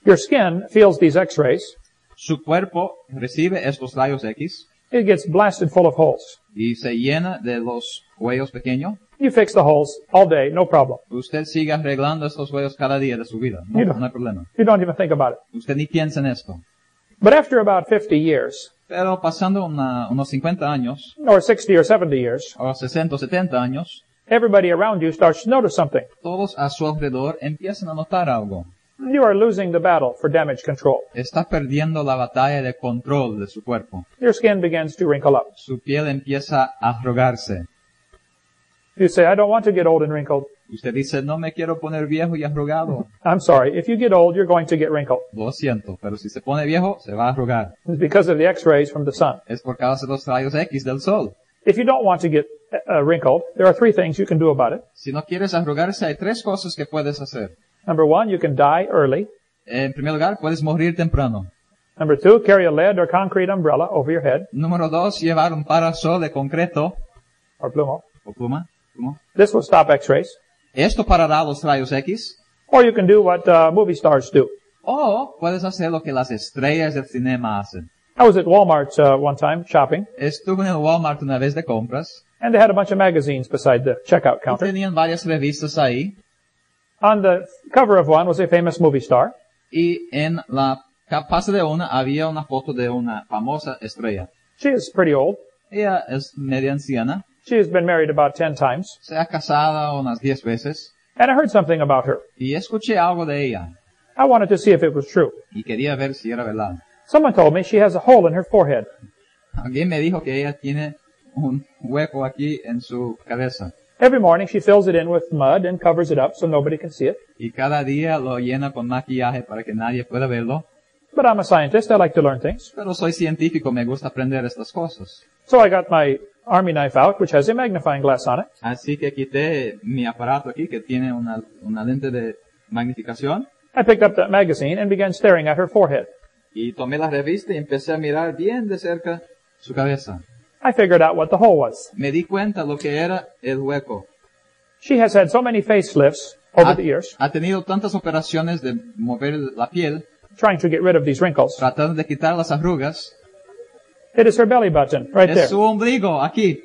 Your skin feels these X-rays. Su cuerpo recibe estos rayos X It gets blasted full of holes. y se llena de los huellos pequeños. You fix the holes all day, no problem. Usted sigue arreglando estos huellos cada día de su vida. No, no hay problema. You don't even think about it. Usted ni piensa en esto. But after about 50 years, Pero pasando unos 50 años, or 60 or 70 years, o 60 o 70 años, everybody around you starts to notice something. todos a su alrededor empiezan a notar algo. You are losing the battle for damage control. Está perdiendo la batalla de control de su cuerpo. Your skin begins to wrinkle up. Su piel empieza a arrugarse. You say, I don't want to get old and wrinkled. Usted dice, no me quiero poner viejo y arrugado. I'm sorry. If you get old, you're going to get wrinkled. Lo siento, pero si se pone viejo, se va a arrugar. It's because of the X-rays from the sun. Es por causa de los rayos X del sol. If you don't want to get wrinkled, there are 3 things you can do about it. Si no quieres arrugarse, hay 3 cosas que puedes hacer. Number 1, you can die early. En primer lugar, puedes morir temprano. Number 2, carry a lead or concrete umbrella over your head, Número 2, llevar un parasol de concreto or plumo. o pluma. This will stop X-rays. Esto parará los rayos X. Or you can do what movie stars do. O puedes hacer lo que las estrellas del cinema hacen. I was at Walmart one time shopping, Estuve en el Walmart una vez de compras. and they had a bunch of magazines beside the checkout Y counter. tenían varias revistas ahí. On the cover of one was a famous movie star. Y en la pasta de una había una foto de una famosa estrella. She is pretty old. Ella es media anciana. She has been married about 10 times. Se ha casado unas 10 veces. And I heard something about her. Y escuché algo de ella. I wanted to see if it was true. Y quería ver si era verdad. Someone told me she has a hole in her forehead. Alguien me dijo que ella tiene un hueco aquí en su cabeza. Every morning she fills it in with mud and covers it up so nobody can see it. Y cada día lo llena con maquillaje para que nadie pueda verlo. But I'm a scientist. I like to learn things. Pero soy científico, me gusta aprender estas cosas. So I got my army knife out, which has a magnifying glass on it. Así que quité mi aparato aquí, que tiene una lente de magnificación. I picked up that magazine and began staring at her forehead. Y tomé la revista y empecé a mirar bien de cerca su cabeza. I figured out what the hole was. Me di cuenta lo que era el hueco. She has had so many facelifts over the years, Ha tenido tantas operaciones de mover la piel, trying to get rid of these wrinkles. tratando de quitar las arrugas. It is her belly button, right there. Es su ombligo, aquí.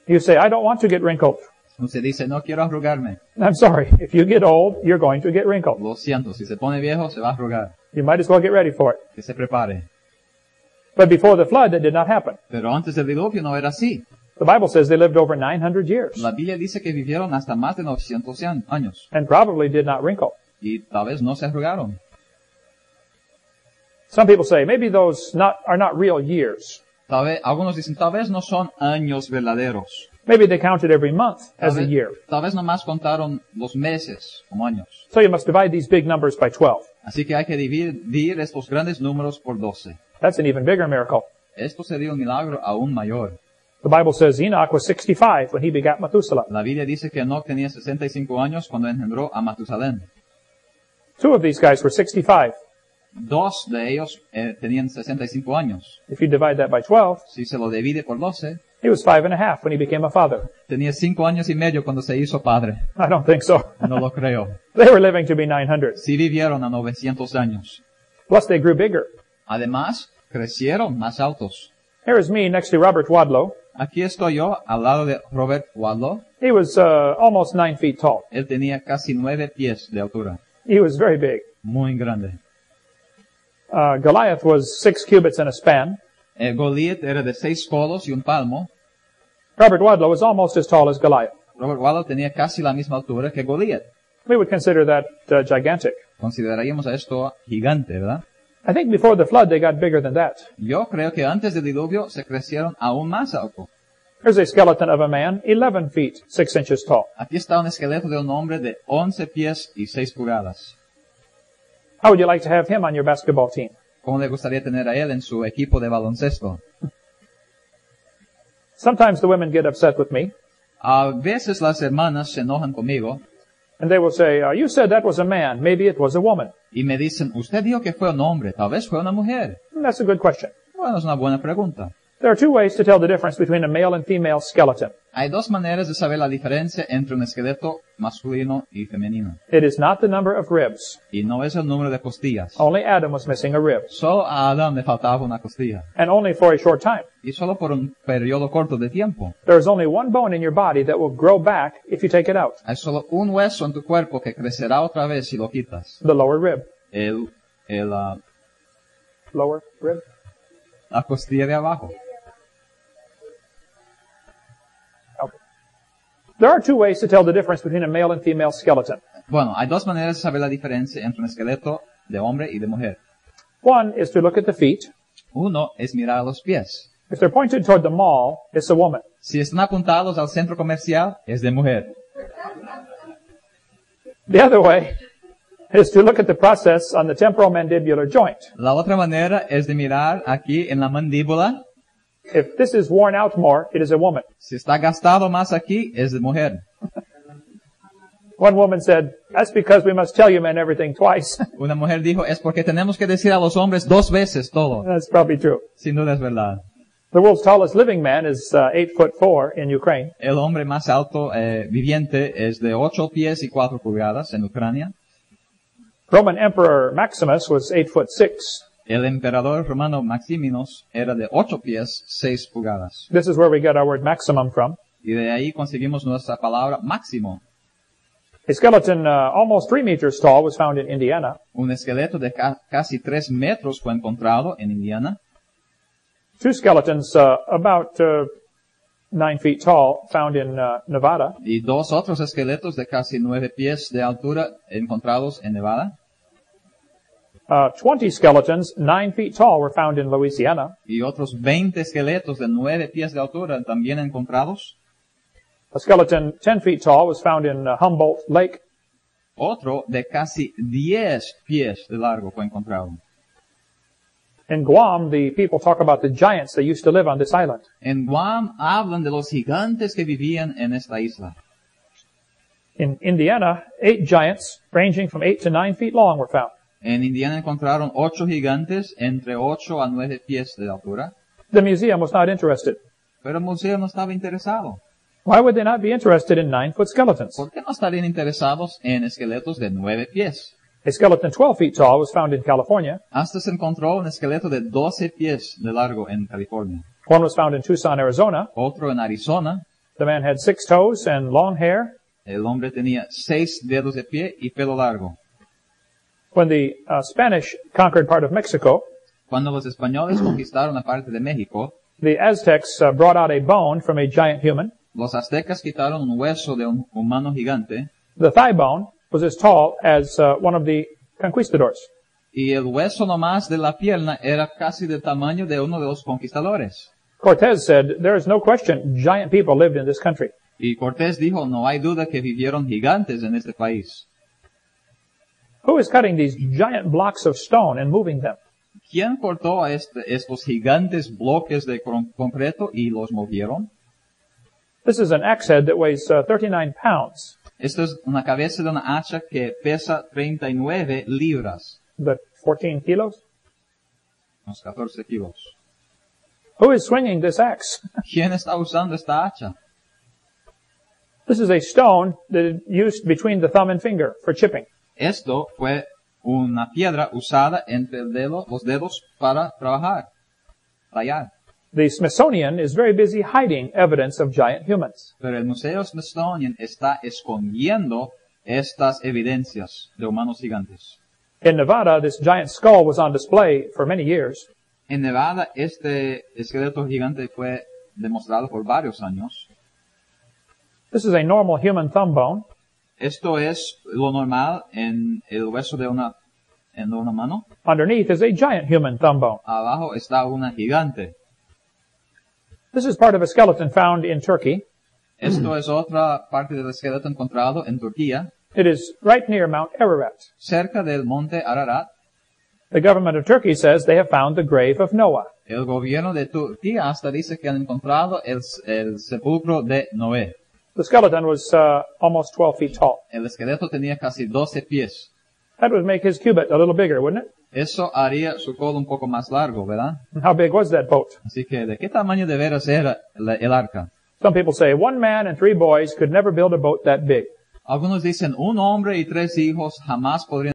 You say, I don't want to get wrinkled. Usted dice, no quiero arrugarme. I'm sorry. If you get old, you're going to get wrinkled. Lo siento, si se pone viejo, se va a arrugar. You might as well get ready for it. Que se prepare. But before the flood, that did not happen. Pero antes del diluvio no era así. The Bible says they lived over 900 years La Biblia dice que vivieron hasta más de 900 años. and probably did not wrinkle. Y tal vez no se arrugaron. Some people say maybe those are not real years. Algunos dicen, tal vez no son años verdaderos. Maybe they counted every month as a year. Tal vez nomás contaron los meses como años. So you must divide these big numbers by 12. Así que hay que dividir estos grandes números por 12. That's an even bigger miracle. Esto sería un milagro aún mayor. The Bible says Enoch was 65 when he begat Methuselah. La Biblia dice que Enoch tenía 65 años cuando engendró a Matusalén. 2 of these guys were 65. 2 de ellos tenían 65 años. If you divide that by 12, Si se lo divide por 12, he was 5.5 when he became a father. tenía 5 años y medio cuando se hizo padre. I don't think so. No lo creo. They were living to be 900. Sí vivieron a 900 años. Plus they grew bigger. Además, crecieron más altos. Here is me next to Robert Wadlow. Aquí estoy yo, al lado de Robert Wadlow. He was almost 9 feet tall. Él tenía casi 9 pies de altura. He was very big. Muy grande. Goliath was 6 cubits and a span. Goliat era de 6 codos y un palmo. Robert Wadlow was almost as tall as Goliath. Robert Wadlow tenía casi la misma altura que Goliat. We would consider that gigantic. Consideraríamos a esto gigante, ¿verdad? I think before the flood they got bigger than that. Yo creo que antes del diluvio se crecieron aún más alto. Here's a skeleton of a man, 11 feet, 6 inches tall. Aquí está un esqueleto de un hombre de 11 pies y 6 pulgadas. How would you like to have him on your basketball team? ¿Cómo le gustaría tener a él en su equipo de baloncesto? Sometimes the women get upset with me, A veces las hermanas se enojan conmigo and they will say, you said that was a man. Maybe it was a woman. y me dicen, usted dijo que fue un hombre, tal vez fue una mujer. And that's a good question. Bueno, es una buena pregunta. There are two ways to tell the difference between a male and female skeleton. Hay dos maneras de saber la diferencia entre un esqueleto masculino y femenino. It is not the number of ribs. Y no es el número de costillas. Only Adam was missing a rib, Solo a Adán le faltaba una costilla. and only for a short time. Y solo por un periodo corto de tiempo. There is only one bone in your body that will grow back if you take it out, Hay solo un hueso en tu cuerpo que crecerá otra vez si lo quitas. the lower rib. Lower rib? La costilla de abajo. There are two ways to tell the difference between a male and female skeleton. Bueno, hay dos maneras de saber la diferencia entre un esqueleto de hombre y de mujer. One is to look at the feet. Uno es mirar a los pies. If they're pointed toward the mall, it's a woman. Si están apuntados al centro comercial, es de mujer. The other way is to look at the process on the temporomandibular joint. La otra manera es de mirar aquí en la mandíbula. If this is worn out more, it is a woman. Si está gastado más aquí, es de mujer. One woman said, that's because we must tell you men everything twice. Una mujer dijo, es porque tenemos que decir a los hombres dos veces todo. That's probably true. Sin duda es verdad. The world's tallest living man is 8'4" in Ukraine. El hombre más alto viviente es de 8 pies y 4 pulgadas en Ucrania. Roman Emperor Maximus was 8'6". El emperador romano Maximinos era de 8 pies, 6 pulgadas. This is where we get our word maximum from. Y de ahí conseguimos nuestra palabra máximo. A skeleton almost 3 meters tall was found in Indiana. Un esqueleto de casi 3 metros fue encontrado en Indiana. Two skeletons about 9 feet tall found in Nevada. Y 2 otros esqueletos de casi 9 pies de altura encontrados en Nevada. 20 skeletons 9 feet tall were found in Louisiana. Y otros 20 esqueletos de 9 pies de altura también encontrados. A skeleton 10 feet tall was found in Humboldt Lake. Otro de casi 10 pies de largo fue encontrado. In Guam, the people talk about the giants that used to live on this island. En Guam hablan de los gigantes que vivían en esta isla. In Indiana, 8 giants ranging from 8 to 9 feet long were found. En Indiana encontraron 8 gigantes entre 8 a 9 pies de altura. The museum was not interested. Pero el museo no estaba interesado. Why would they not be interested in 9-foot skeletons? ¿Por qué no estarían interesados en esqueletos de 9 pies? A skeleton 12 feet tall was found in California. Hasta se encontró un esqueleto de 12 pies de largo en California. One was found in Tucson, Arizona. Otro en Arizona. The man had 6 toes and long hair. El hombre tenía 6 dedos de pie y pelo largo. When the Spanish conquered part of Mexico, Cuando los españoles conquistaron la parte de México, the Aztecs brought out a bone from a giant human. los aztecas quitaron un hueso de un humano gigante The thigh bone was as tall as one of the conquistadors. y el hueso nomás de la pierna era casi del tamaño de uno de los conquistadores. Cortez said, there is no question giant people lived in this country. Y Cortés dijo, no hay duda que vivieron gigantes en este país. Who is cutting these giant blocks of stone and moving them? ¿Quién cortó a estos gigantes bloques de concreto y los movieron? This is an axe head that weighs 39 pounds. Esto es una cabeza de una hacha que pesa 39 libras, But 14 kilos? unos 14 kilos. Who is swinging this axe? ¿Quién está usando esta hacha? This is a stone that is used between the thumb and finger for chipping. Esto fue una piedra usada entre los dedos para trabajar, rayar. The Smithsonian is very busy hiding evidence of giant humans. Pero el Museo Smithsonian está escondiendo estas evidencias de humanos gigantes. In Nevada, this giant skull was on display for many years. En Nevada, este esqueleto gigante fue demostrado por varios años. This is a normal human thumb bone. Esto es lo normal en el hueso de una mano. Underneath is a giant human thumb bone. Abajo está una gigante. This is part of a skeleton found in Turkey. Esto es otra parte del esqueleto encontrado en Turquía, It is right near Mount Ararat. cerca del monte Ararat. The government of Turkey says they have found the grave of Noah. El gobierno de Turquía hasta dice que han encontrado el sepulcro de Noé. The skeleton was almost 12 feet tall. El esqueleto tenía casi 12 pies. That would make his cubit a little bigger, wouldn't it? Eso haría su codo un poco más largo, ¿verdad? And how big was that boat? Así que, ¿de qué tamaño debería ser el arca? Some people say 1 man and 3 boys could never build a boat that big. Algunos dicen, un hombre y 3 hijos jamás podrían